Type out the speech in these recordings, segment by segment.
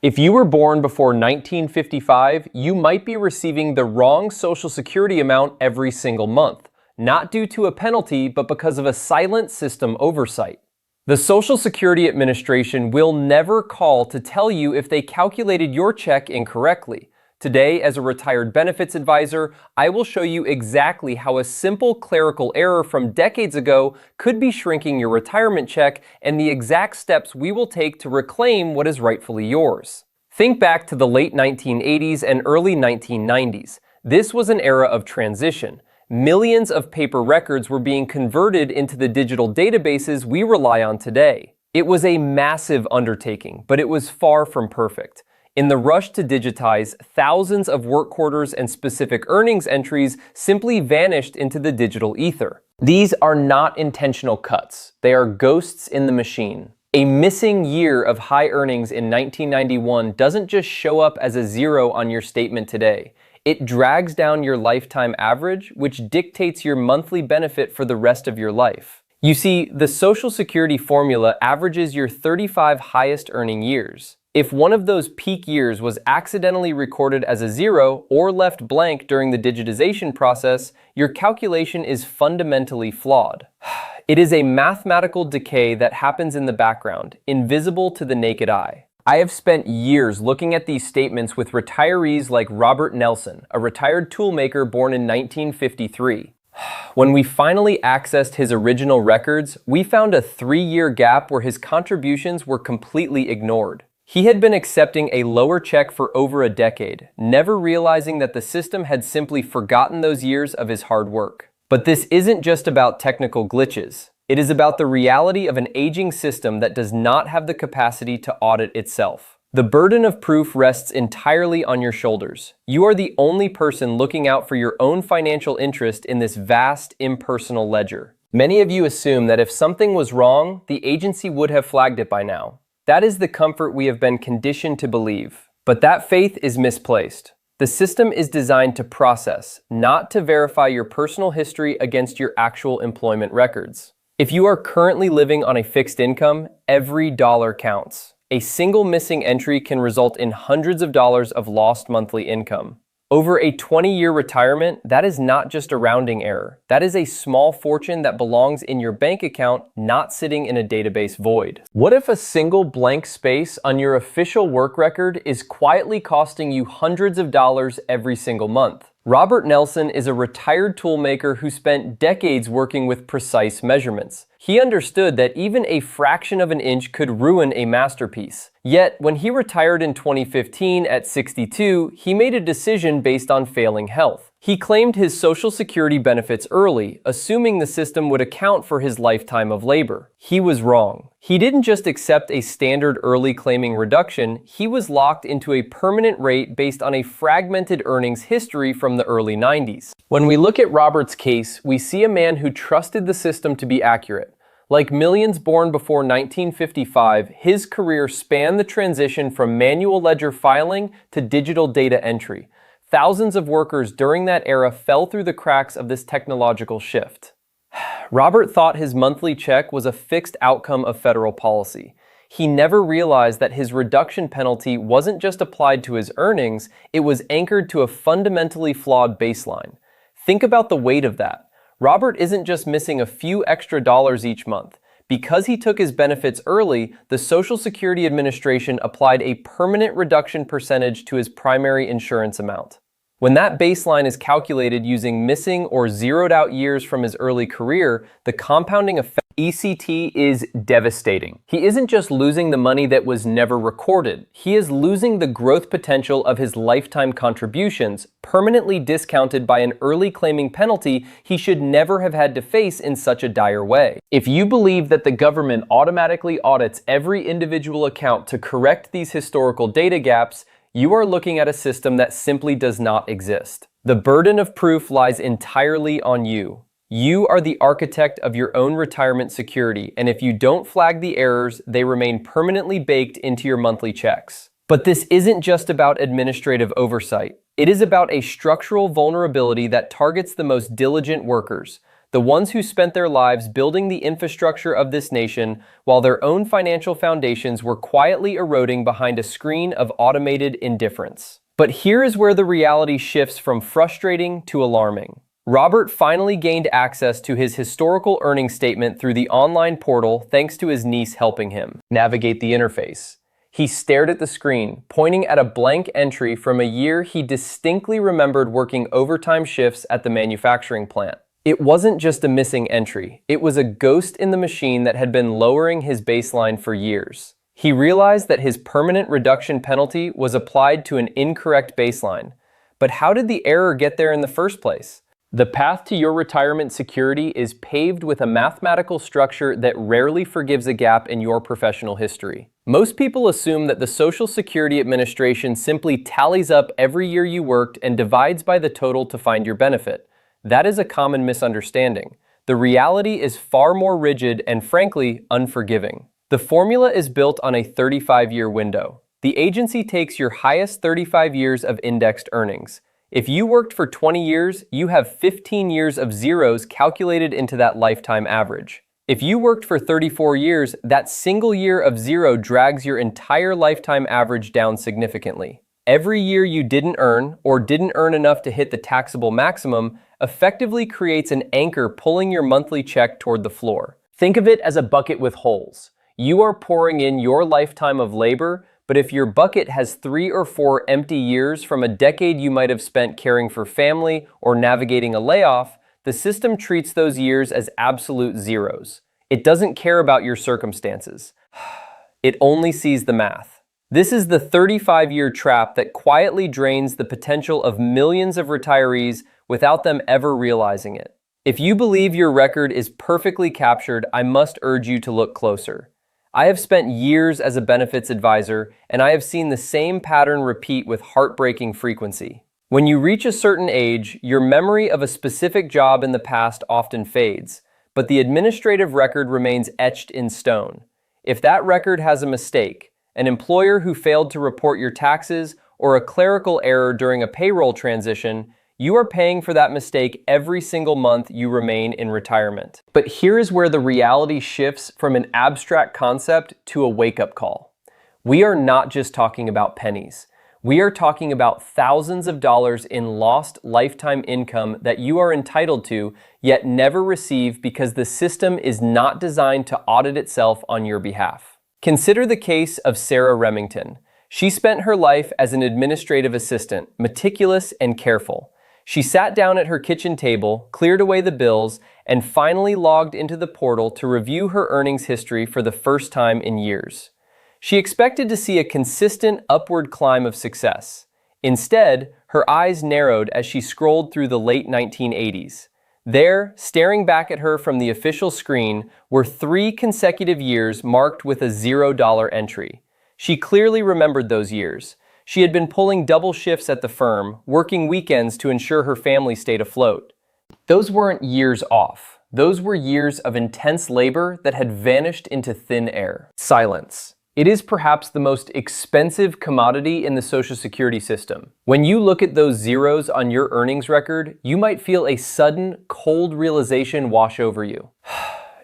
If you were born before 1955, you might be receiving the wrong Social Security amount every single month, not due to a penalty, but because of a silent system oversight. The Social Security Administration will never call to tell you if they calculated your check incorrectly. Today, as a retired benefits advisor, I will show you exactly how a simple clerical error from decades ago could be shrinking your retirement check and the exact steps we will take to reclaim what is rightfully yours. Think back to the late 1980s and early 1990s. This was an era of transition. Millions of paper records were being converted into the digital databases we rely on today. It was a massive undertaking, but it was far from perfect. In the rush to digitize, thousands of work quarters and specific earnings entries simply vanished into the digital ether. These are not intentional cuts. They are ghosts in the machine. A missing year of high earnings in 1991 doesn't just show up as a zero on your statement today. It drags down your lifetime average, which dictates your monthly benefit for the rest of your life. You see, the Social Security formula averages your 35 highest earning years. If one of those peak years was accidentally recorded as a zero or left blank during the digitization process, your calculation is fundamentally flawed. It is a mathematical decay that happens in the background, invisible to the naked eye. I have spent years looking at these statements with retirees like Robert Nelson, a retired toolmaker born in 1953. When we finally accessed his original records, we found a 3-year gap where his contributions were completely ignored. He had been accepting a lower check for over a decade, never realizing that the system had simply forgotten those years of his hard work. But this isn't just about technical glitches. It is about the reality of an aging system that does not have the capacity to audit itself. The burden of proof rests entirely on your shoulders. You are the only person looking out for your own financial interest in this vast, impersonal ledger. Many of you assume that if something was wrong, the agency would have flagged it by now. That is the comfort we have been conditioned to believe. But that faith is misplaced. The system is designed to process, not to verify your personal history against your actual employment records. If you are currently living on a fixed income, every dollar counts. A single missing entry can result in hundreds of dollars of lost monthly income. Over a 20-year retirement, that is not just a rounding error. That is a small fortune that belongs in your bank account, not sitting in a database void. What if a single blank space on your official work record is quietly costing you hundreds of dollars every single month? Robert Nelson is a retired toolmaker who spent decades working with precise measurements. He understood that even a fraction of an inch could ruin a masterpiece. Yet, when he retired in 2015 at 62, he made a decision based on failing health. He claimed his Social Security benefits early, assuming the system would account for his lifetime of labor. He was wrong. He didn't just accept a standard early claiming reduction, he was locked into a permanent rate based on a fragmented earnings history from the early 90s. When we look at Robert's case, we see a man who trusted the system to be accurate. Like millions born before 1955, his career spanned the transition from manual ledger filing to digital data entry. Thousands of workers during that era fell through the cracks of this technological shift. Robert thought his monthly check was a fixed outcome of federal policy. He never realized that his reduction penalty wasn't just applied to his earnings, it was anchored to a fundamentally flawed baseline. Think about the weight of that. Robert isn't just missing a few extra dollars each month. Because he took his benefits early, the Social Security Administration applied a permanent reduction percentage to his primary insurance amount. When that baseline is calculated using missing or zeroed out years from his early career, the compounding effect ECT is devastating. He isn't just losing the money that was never recorded. He is losing the growth potential of his lifetime contributions, permanently discounted by an early claiming penalty he should never have had to face in such a dire way. If you believe that the government automatically audits every individual account to correct these historical data gaps, you are looking at a system that simply does not exist. The burden of proof lies entirely on you. You are the architect of your own retirement security, and if you don't flag the errors, they remain permanently baked into your monthly checks. But this isn't just about administrative oversight. It is about a structural vulnerability that targets the most diligent workers. the ones who spent their lives building the infrastructure of this nation while their own financial foundations were quietly eroding behind a screen of automated indifference. But here is where the reality shifts from frustrating to alarming. Robert finally gained access to his historical earnings statement through the online portal thanks to his niece helping him navigate the interface. He stared at the screen, pointing at a blank entry from a year he distinctly remembered working overtime shifts at the manufacturing plant. It wasn't just a missing entry, it was a ghost in the machine that had been lowering his baseline for years. He realized that his permanent reduction penalty was applied to an incorrect baseline. But how did the error get there in the first place? The path to your retirement security is paved with a mathematical structure that rarely forgives a gap in your professional history. Most people assume that the Social Security Administration simply tallies up every year you worked and divides by the total to find your benefit. That is a common misunderstanding. The reality is far more rigid and, frankly, unforgiving. The formula is built on a 35-year window. The agency takes your highest 35 years of indexed earnings. If you worked for 20 years, you have 15 years of zeros calculated into that lifetime average. If you worked for 34 years, that single year of zero drags your entire lifetime average down significantly. Every year you didn't earn, or didn't earn enough to hit the taxable maximum, effectively creates an anchor pulling your monthly check toward the floor. Think of it as a bucket with holes. You are pouring in your lifetime of labor, but if your bucket has 3 or 4 empty years from a decade you might have spent caring for family or navigating a layoff, the system treats those years as absolute zeros. It doesn't care about your circumstances. It only sees the math. This is the 35-year trap that quietly drains the potential of millions of retirees without them ever realizing it. If you believe your record is perfectly captured, I must urge you to look closer. I have spent years as a benefits advisor, and I have seen the same pattern repeat with heartbreaking frequency. When you reach a certain age, your memory of a specific job in the past often fades, but the administrative record remains etched in stone. If that record has a mistake, an employer who failed to report your taxes, or a clerical error during a payroll transition, you are paying for that mistake every single month you remain in retirement. But here is where the reality shifts from an abstract concept to a wake-up call. We are not just talking about pennies. We are talking about thousands of dollars in lost lifetime income that you are entitled to, yet never receive because the system is not designed to audit itself on your behalf. Consider the case of Sarah Remington. She spent her life as an administrative assistant, meticulous and careful. She sat down at her kitchen table, cleared away the bills, and finally logged into the portal to review her earnings history for the first time in years. She expected to see a consistent upward climb of success. Instead, her eyes narrowed as she scrolled through the late 1980s. There, staring back at her from the official screen, were 3 consecutive years marked with a $0 entry. She clearly remembered those years. She had been pulling double shifts at the firm, working weekends to ensure her family stayed afloat. Those weren't years off. Those were years of intense labor that had vanished into thin air. Silence. It is perhaps the most expensive commodity in the Social Security system. When you look at those zeros on your earnings record, you might feel a sudden, cold realization wash over you.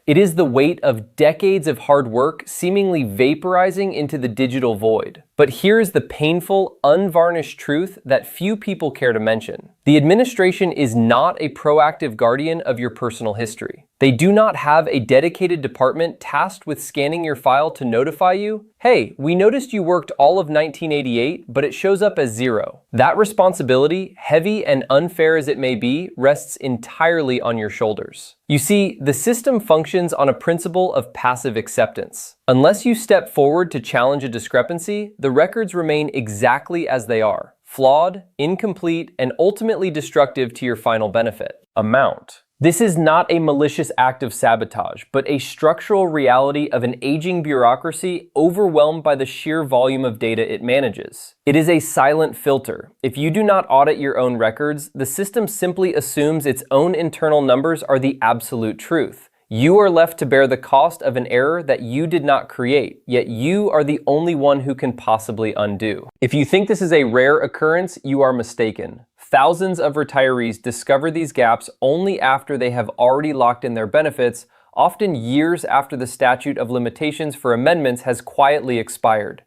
It is the weight of decades of hard work seemingly vaporizing into the digital void. But here is the painful, unvarnished truth that few people care to mention. The administration is not a proactive guardian of your personal history. They do not have a dedicated department tasked with scanning your file to notify you, "Hey, we noticed you worked all of 1988, but it shows up as 0. That responsibility, heavy and unfair as it may be, rests entirely on your shoulders. You see, the system functions on a principle of passive acceptance. Unless you step forward to challenge a discrepancy, the records remain exactly as they are, flawed, incomplete, and ultimately destructive to your final benefit. Amount. This is not a malicious act of sabotage, but a structural reality of an aging bureaucracy overwhelmed by the sheer volume of data it manages. It is a silent filter. If you do not audit your own records, the system simply assumes its own internal numbers are the absolute truth. You are left to bear the cost of an error that you did not create, yet you are the only one who can possibly undo. If you think this is a rare occurrence, you are mistaken. Thousands of retirees discover these gaps only after they have already locked in their benefits, often years after the statute of limitations for amendments has quietly expired.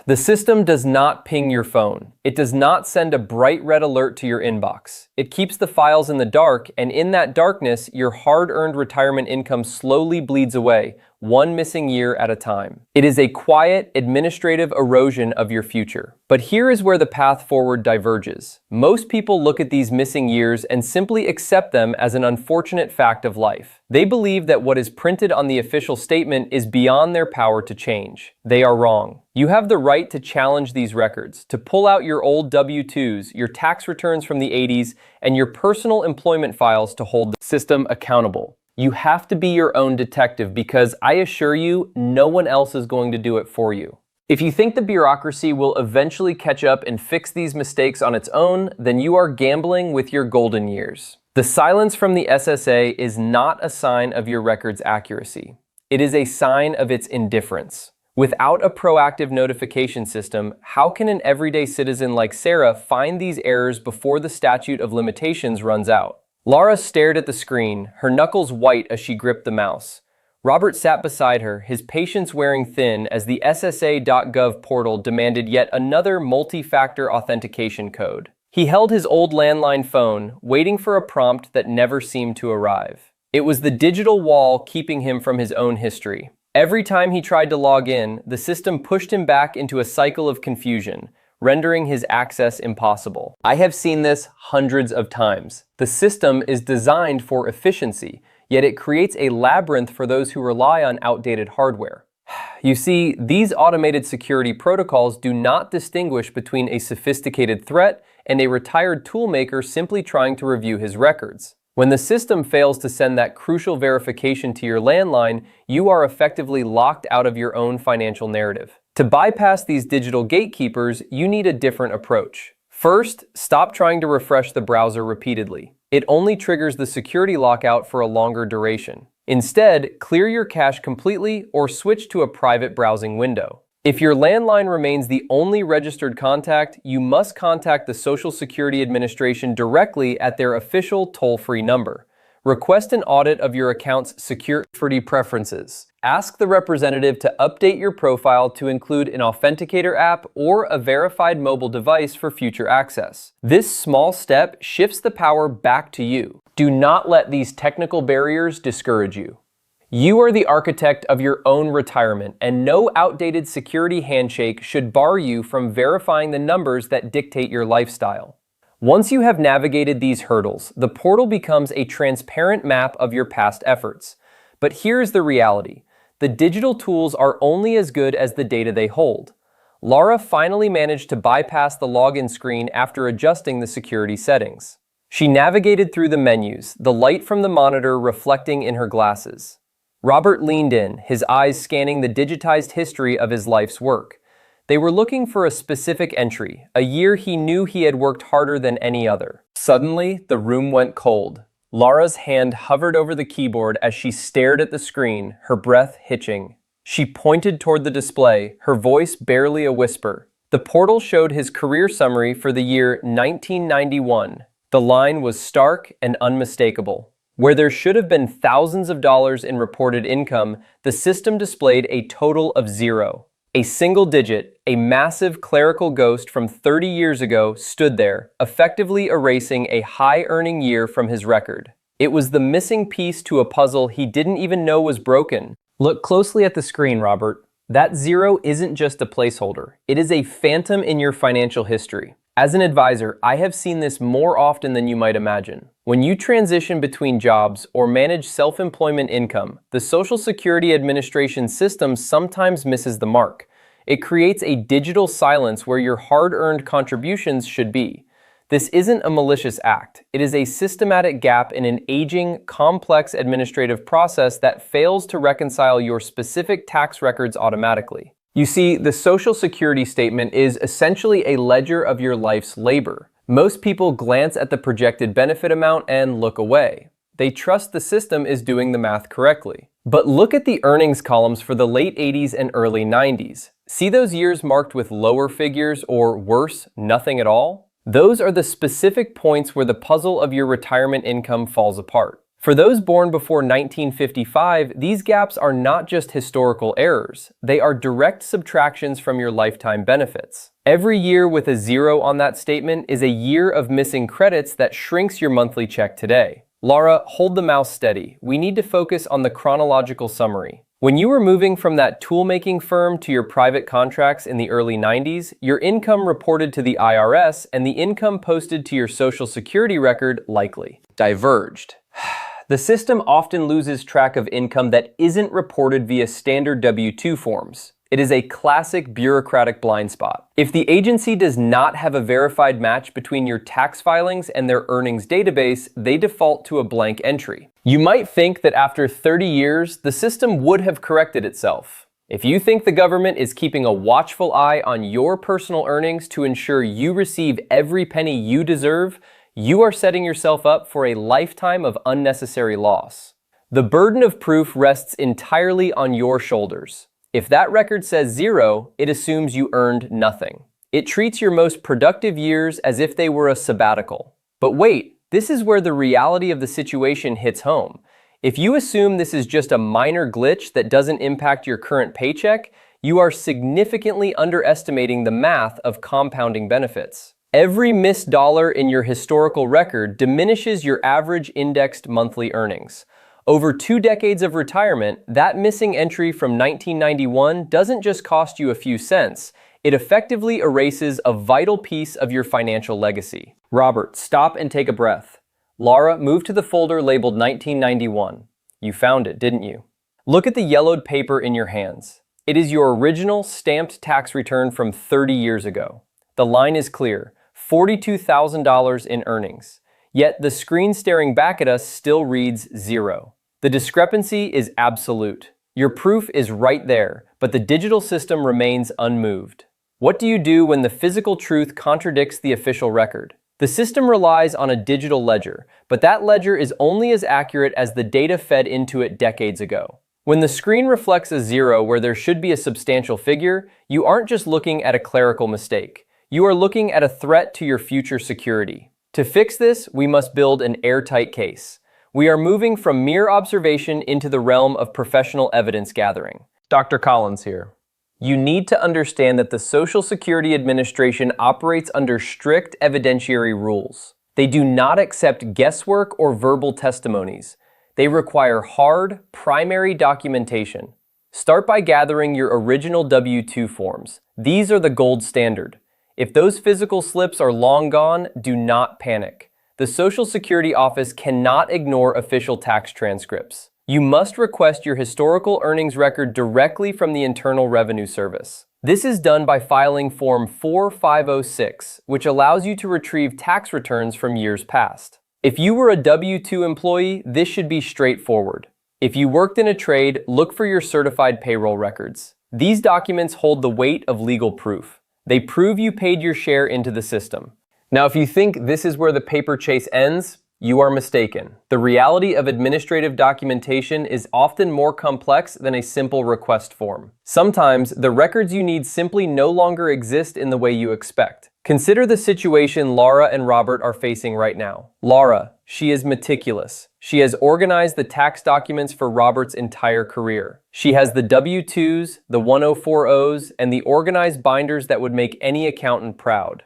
The system does not ping your phone. It does not send a bright red alert to your inbox. It keeps the files in the dark, and in that darkness, your hard-earned retirement income slowly bleeds away, one missing year at a time. It is a quiet, administrative erosion of your future. But here is where the path forward diverges. Most people look at these missing years and simply accept them as an unfortunate fact of life. They believe that what is printed on the official statement is beyond their power to change. They are wrong. You have the right to challenge these records, to pull out your old W-2s, your tax returns from the 80s, and your personal employment files to hold the system accountable. You have to be your own detective because I assure you, no one else is going to do it for you. If you think the bureaucracy will eventually catch up and fix these mistakes on its own, then you are gambling with your golden years. The silence from the SSA is not a sign of your record's accuracy. It is a sign of its indifference. Without a proactive notification system, how can an everyday citizen like Sarah find these errors before the statute of limitations runs out? Laura stared at the screen, her knuckles white as she gripped the mouse. Robert sat beside her, his patience wearing thin as the SSA.gov portal demanded yet another multi-factor authentication code. He held his old landline phone, waiting for a prompt that never seemed to arrive. It was the digital wall keeping him from his own history. Every time he tried to log in, the system pushed him back into a cycle of confusion, rendering his access impossible. I have seen this hundreds of times. The system is designed for efficiency, yet it creates a labyrinth for those who rely on outdated hardware. You see, these automated security protocols do not distinguish between a sophisticated threat and a retired toolmaker simply trying to review his records. When the system fails to send that crucial verification to your landline, you are effectively locked out of your own financial narrative. To bypass these digital gatekeepers, you need a different approach. First, stop trying to refresh the browser repeatedly. It only triggers the security lockout for a longer duration. Instead, clear your cache completely or switch to a private browsing window. If your landline remains the only registered contact, you must contact the Social Security Administration directly at their official toll-free number. Request an audit of your account's security preferences. Ask the representative to update your profile to include an authenticator app or a verified mobile device for future access. This small step shifts the power back to you. Do not let these technical barriers discourage you. You are the architect of your own retirement, and no outdated security handshake should bar you from verifying the numbers that dictate your lifestyle. Once you have navigated these hurdles, the portal becomes a transparent map of your past efforts. But here's the reality. The digital tools are only as good as the data they hold. Laura finally managed to bypass the login screen after adjusting the security settings. She navigated through the menus, the light from the monitor reflecting in her glasses. Robert leaned in, his eyes scanning the digitized history of his life's work. They were looking for a specific entry, a year he knew he had worked harder than any other. Suddenly, the room went cold. Laura's hand hovered over the keyboard as she stared at the screen, her breath hitching. She pointed toward the display, her voice barely a whisper. The portal showed his career summary for the year 1991. The line was stark and unmistakable. Where there should have been thousands of dollars in reported income, the system displayed a total of 0. A single digit, a massive clerical ghost from 30 years ago stood there, effectively erasing a high-earning year from his record. It was the missing piece to a puzzle he didn't even know was broken. Look closely at the screen, Robert. That 0 isn't just a placeholder. It is a phantom in your financial history. As an advisor, I have seen this more often than you might imagine. When you transition between jobs or manage self-employment income, the Social Security Administration system sometimes misses the mark. It creates a digital silence where your hard-earned contributions should be. This isn't a malicious act. It is a systematic gap in an aging, complex administrative process that fails to reconcile your specific tax records automatically. You see, the Social Security statement is essentially a ledger of your life's labor. Most people glance at the projected benefit amount and look away. They trust the system is doing the math correctly. But look at the earnings columns for the late 80s and early 90s. See those years marked with lower figures or worse, nothing at all? Those are the specific points where the puzzle of your retirement income falls apart. For those born before 1955, these gaps are not just historical errors. They are direct subtractions from your lifetime benefits. Every year with a zero on that statement is a year of missing credits that shrinks your monthly check today. Laura, hold the mouse steady. We need to focus on the chronological summary. When you were moving from that tool-making firm to your private contracts in the early 90s, your income reported to the IRS and the income posted to your Social Security record likely diverged. The system often loses track of income that isn't reported via standard W-2 forms. It is a classic bureaucratic blind spot. If the agency does not have a verified match between your tax filings and their earnings database, they default to a blank entry. You might think that after 30 years, the system would have corrected itself. If you think the government is keeping a watchful eye on your personal earnings to ensure you receive every penny you deserve, you are setting yourself up for a lifetime of unnecessary loss. The burden of proof rests entirely on your shoulders. If that record says zero, it assumes you earned nothing. It treats your most productive years as if they were a sabbatical. But wait, this is where the reality of the situation hits home. If you assume this is just a minor glitch that doesn't impact your current paycheck, you are significantly underestimating the math of compounding benefits. Every missed dollar in your historical record diminishes your average indexed monthly earnings. Over 2 decades of retirement, that missing entry from 1991 doesn't just cost you a few cents, it effectively erases a vital piece of your financial legacy. Robert, stop and take a breath. Laura, move to the folder labeled 1991. You found it, didn't you? Look at the yellowed paper in your hands. It is your original stamped tax return from 30 years ago. The line is clear, $42,000 in earnings. Yet the screen staring back at us still reads zero. The discrepancy is absolute. Your proof is right there, but the digital system remains unmoved. What do you do when the physical truth contradicts the official record? The system relies on a digital ledger, but that ledger is only as accurate as the data fed into it decades ago. When the screen reflects a zero where there should be a substantial figure, you aren't just looking at a clerical mistake. You are looking at a threat to your future security. To fix this, we must build an airtight case. We are moving from mere observation into the realm of professional evidence gathering. Dr. Collins here. You need to understand that the Social Security Administration operates under strict evidentiary rules. They do not accept guesswork or verbal testimonies. They require hard, primary documentation. Start by gathering your original W-2 forms. These are the gold standard. If those physical slips are long gone, do not panic. The Social Security Office cannot ignore official tax transcripts. You must request your historical earnings record directly from the Internal Revenue Service. This is done by filing Form 4506, which allows you to retrieve tax returns from years past. If you were a W-2 employee, this should be straightforward. If you worked in a trade, look for your certified payroll records. These documents hold the weight of legal proof. They prove you paid your share into the system. Now, if you think this is where the paper chase ends, you are mistaken. The reality of administrative documentation is often more complex than a simple request form. Sometimes, the records you need simply no longer exist in the way you expect. Consider the situation Laura and Robert are facing right now. Laura, she is meticulous. She has organized the tax documents for Robert's entire career. She has the W-2s, the 104Os, and the organized binders that would make any accountant proud.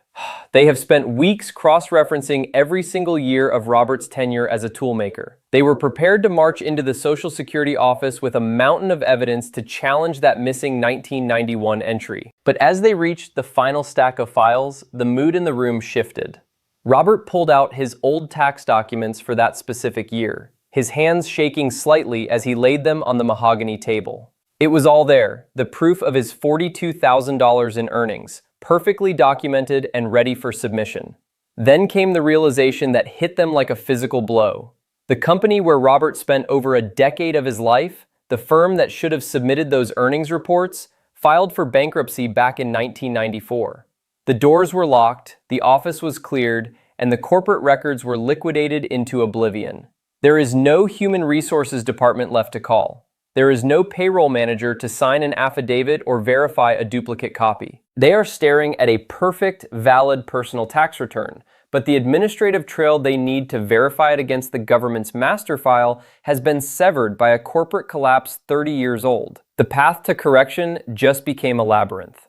They have spent weeks cross-referencing every single year of Robert's tenure as a toolmaker. They were prepared to march into the Social Security office with a mountain of evidence to challenge that missing 1991 entry. But as they reached the final stack of files, the mood in the room shifted. Robert pulled out his old tax documents for that specific year, his hands shaking slightly as he laid them on the mahogany table. It was all there, the proof of his $42,000 in earnings, perfectly documented and ready for submission. Then came the realization that hit them like a physical blow. The company where Robert spent over a decade of his life, the firm that should have submitted those earnings reports, filed for bankruptcy back in 1994. The doors were locked, the office was cleared, and the corporate records were liquidated into oblivion. There is no human resources department left to call. There is no payroll manager to sign an affidavit or verify a duplicate copy. They are staring at a perfect, valid personal tax return, but the administrative trail they need to verify it against the government's master file has been severed by a corporate collapse 30 years old. The path to correction just became a labyrinth.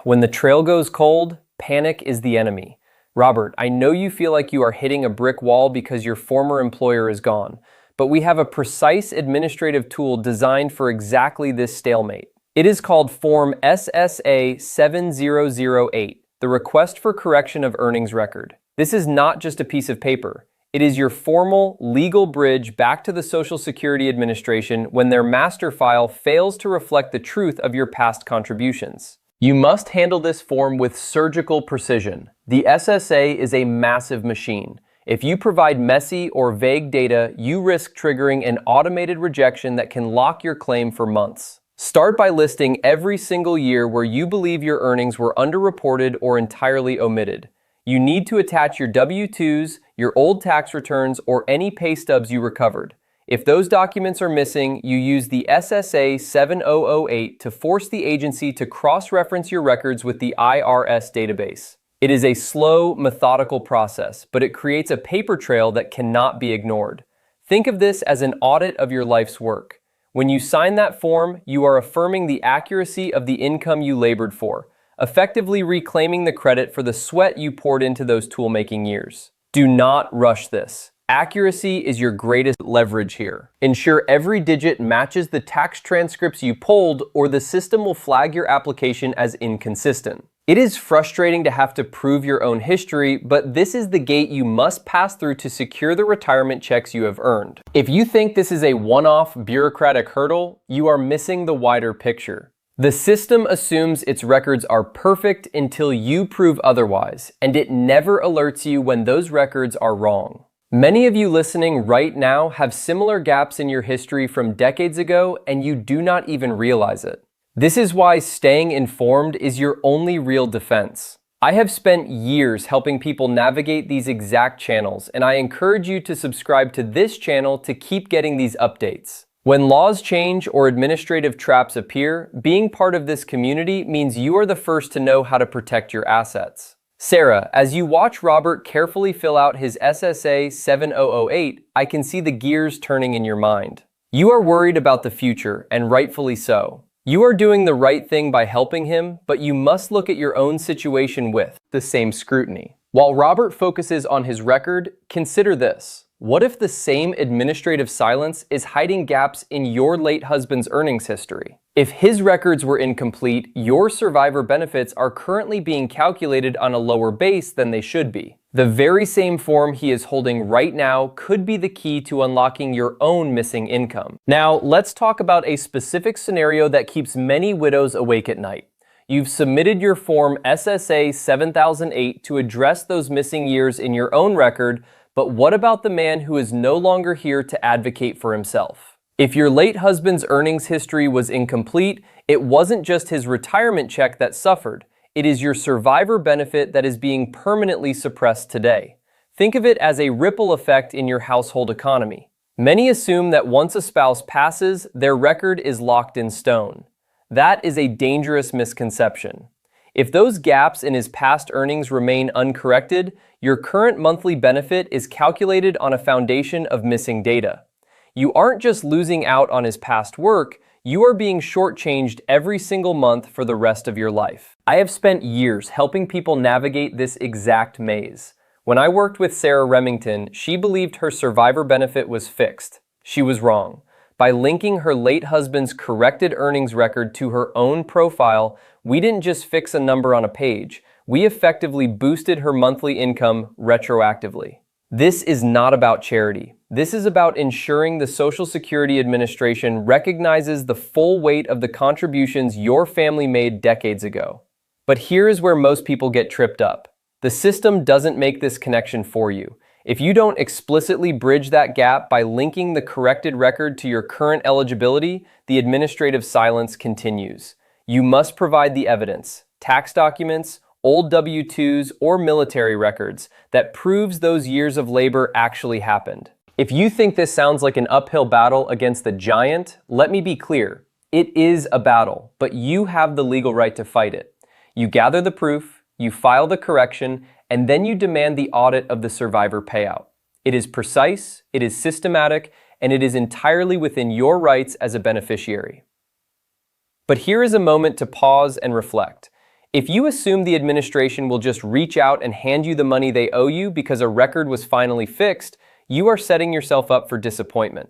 When the trail goes cold, panic is the enemy. Robert, I know you feel like you are hitting a brick wall because your former employer is gone, but we have a precise administrative tool designed for exactly this stalemate. It is called Form SSA-7008, the Request for Correction of Earnings Record. This is not just a piece of paper. It is your formal, legal bridge back to the Social Security Administration when their master file fails to reflect the truth of your past contributions. You must handle this form with surgical precision. The SSA is a massive machine. If you provide messy or vague data, you risk triggering an automated rejection that can lock your claim for months. Start by listing every single year where you believe your earnings were underreported or entirely omitted. You need to attach your W-2s, your old tax returns, or any pay stubs you recovered. If those documents are missing, you use the SSA-7008 to force the agency to cross-reference your records with the IRS database. It is a slow, methodical process, but it creates a paper trail that cannot be ignored. Think of this as an audit of your life's work. When you sign that form, you are affirming the accuracy of the income you labored for, effectively reclaiming the credit for the sweat you poured into those tool-making years. Do not rush this. Accuracy is your greatest leverage here. Ensure every digit matches the tax transcripts you pulled, or the system will flag your application as inconsistent. It is frustrating to have to prove your own history, but this is the gate you must pass through to secure the retirement checks you have earned. If you think this is a one-off bureaucratic hurdle, you are missing the wider picture. The system assumes its records are perfect until you prove otherwise, and it never alerts you when those records are wrong. Many of you listening right now have similar gaps in your history from decades ago, and you do not even realize it. This is why staying informed is your only real defense. I have spent years helping people navigate these exact channels, and I encourage you to subscribe to this channel to keep getting these updates. When laws change or administrative traps appear, being part of this community means you are the first to know how to protect your assets. Sarah, as you watch Robert carefully fill out his SSA 7008, I can see the gears turning in your mind. You are worried about the future, and rightfully so. You are doing the right thing by helping him, but you must look at your own situation with the same scrutiny. While Robert focuses on his record, consider this. What if the same administrative silence is hiding gaps in your late husband's earnings history? If his records were incomplete, your survivor benefits are currently being calculated on a lower base than they should be. The very same form he is holding right now could be the key to unlocking your own missing income. Now, let's talk about a specific scenario that keeps many widows awake at night. You've submitted your Form SSA 7008 to address those missing years in your own record, but what about the man who is no longer here to advocate for himself? If your late husband's earnings history was incomplete, it wasn't just his retirement check that suffered. It is your survivor benefit that is being permanently suppressed today. Think of it as a ripple effect in your household economy. Many assume that once a spouse passes, their record is locked in stone. That is a dangerous misconception. If those gaps in his past earnings remain uncorrected, your current monthly benefit is calculated on a foundation of missing data. You aren't just losing out on his past work, you are being shortchanged every single month for the rest of your life. I have spent years helping people navigate this exact maze. When I worked with Sarah Remington, she believed her survivor benefit was fixed. She was wrong. By linking her late husband's corrected earnings record to her own profile, we didn't just fix a number on a page, we effectively boosted her monthly income retroactively. This is not about charity. This is about ensuring the Social Security Administration recognizes the full weight of the contributions your family made decades ago. But here is where most people get tripped up. The system doesn't make this connection for you. If you don't explicitly bridge that gap by linking the corrected record to your current eligibility, the administrative silence continues. You must provide the evidence, tax documents, old W-2s, or military records that proves those years of labor actually happened. If you think this sounds like an uphill battle against the giant, let me be clear. It is a battle, but you have the legal right to fight it. You gather the proof, you file the correction, and then you demand the audit of the survivor payout. It is precise, it is systematic, and it is entirely within your rights as a beneficiary. But here is a moment to pause and reflect. If you assume the administration will just reach out and hand you the money they owe you because a record was finally fixed, you are setting yourself up for disappointment.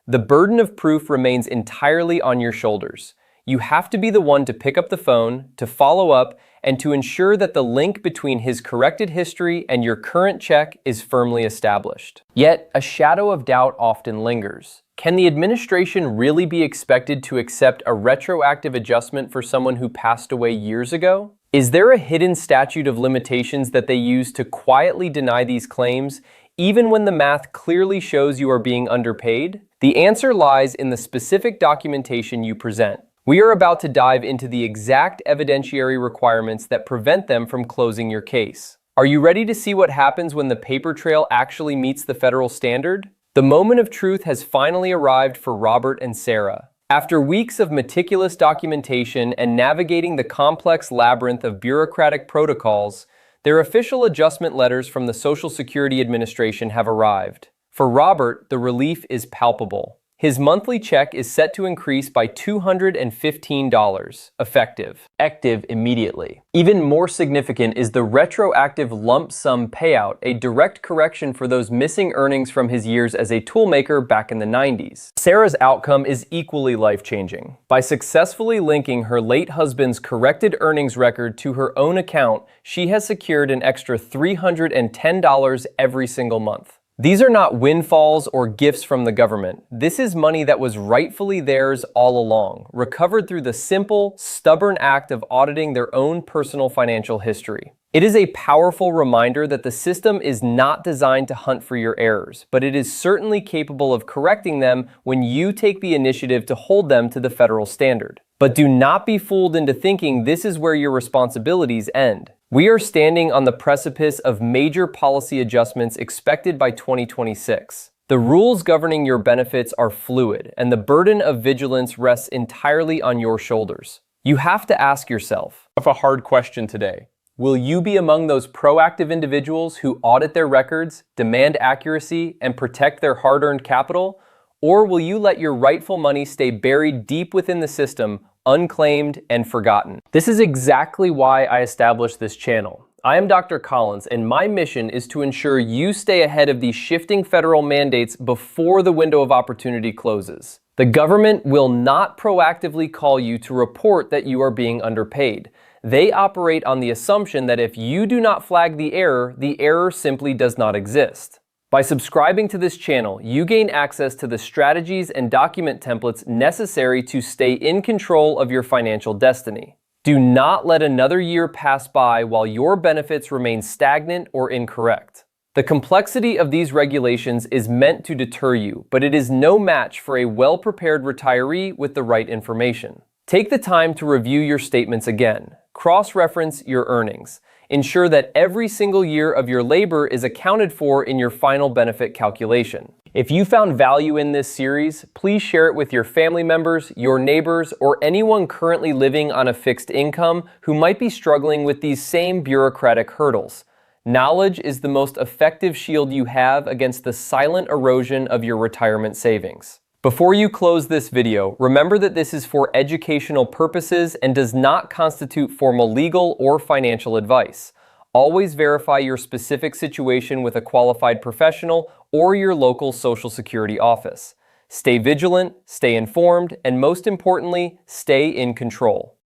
The burden of proof remains entirely on your shoulders. You have to be the one to pick up the phone, to follow up, and to ensure that the link between his corrected history and your current check is firmly established. Yet, a shadow of doubt often lingers. Can the administration really be expected to accept a retroactive adjustment for someone who passed away years ago? Is there a hidden statute of limitations that they use to quietly deny these claims, even when the math clearly shows you are being underpaid? The answer lies in the specific documentation you present. We are about to dive into the exact evidentiary requirements that prevent them from closing your case. Are you ready to see what happens when the paper trail actually meets the federal standard? The moment of truth has finally arrived for Robert and Sarah. After weeks of meticulous documentation and navigating the complex labyrinth of bureaucratic protocols, their official adjustment letters from the Social Security Administration have arrived. For Robert, the relief is palpable. His monthly check is set to increase by $215, effective immediately. Even more significant is the retroactive lump sum payout, a direct correction for those missing earnings from his years as a toolmaker back in the 90s. Sarah's outcome is equally life-changing. By successfully linking her late husband's corrected earnings record to her own account, she has secured an extra $310 every single month. These are not windfalls or gifts from the government. This is money that was rightfully theirs all along, recovered through the simple, stubborn act of auditing their own personal financial history. It is a powerful reminder that the system is not designed to hunt for your errors, but it is certainly capable of correcting them when you take the initiative to hold them to the federal standard. But do not be fooled into thinking this is where your responsibilities end. We are standing on the precipice of major policy adjustments expected by 2026. The rules governing your benefits are fluid, and the burden of vigilance rests entirely on your shoulders. You have to ask yourself a hard question today. Will you be among those proactive individuals who audit their records, demand accuracy, and protect their hard-earned capital? Or will you let your rightful money stay buried deep within the system, unclaimed and forgotten? This is exactly why I established this channel. I am Dr. Collins, and my mission is to ensure you stay ahead of these shifting federal mandates before the window of opportunity closes. The government will not proactively call you to report that you are being underpaid. They operate on the assumption that if you do not flag the error simply does not exist. By subscribing to this channel, you gain access to the strategies and document templates necessary to stay in control of your financial destiny. Do not let another year pass by while your benefits remain stagnant or incorrect. The complexity of these regulations is meant to deter you, but it is no match for a well-prepared retiree with the right information. Take the time to review your statements again. Cross-reference your earnings. Ensure that every single year of your labor is accounted for in your final benefit calculation. If you found value in this series, please share it with your family members, your neighbors, or anyone currently living on a fixed income who might be struggling with these same bureaucratic hurdles. Knowledge is the most effective shield you have against the silent erosion of your retirement savings. Before you close this video, remember that this is for educational purposes and does not constitute formal legal or financial advice. Always verify your specific situation with a qualified professional or your local Social Security office. Stay vigilant, stay informed, and most importantly, stay in control.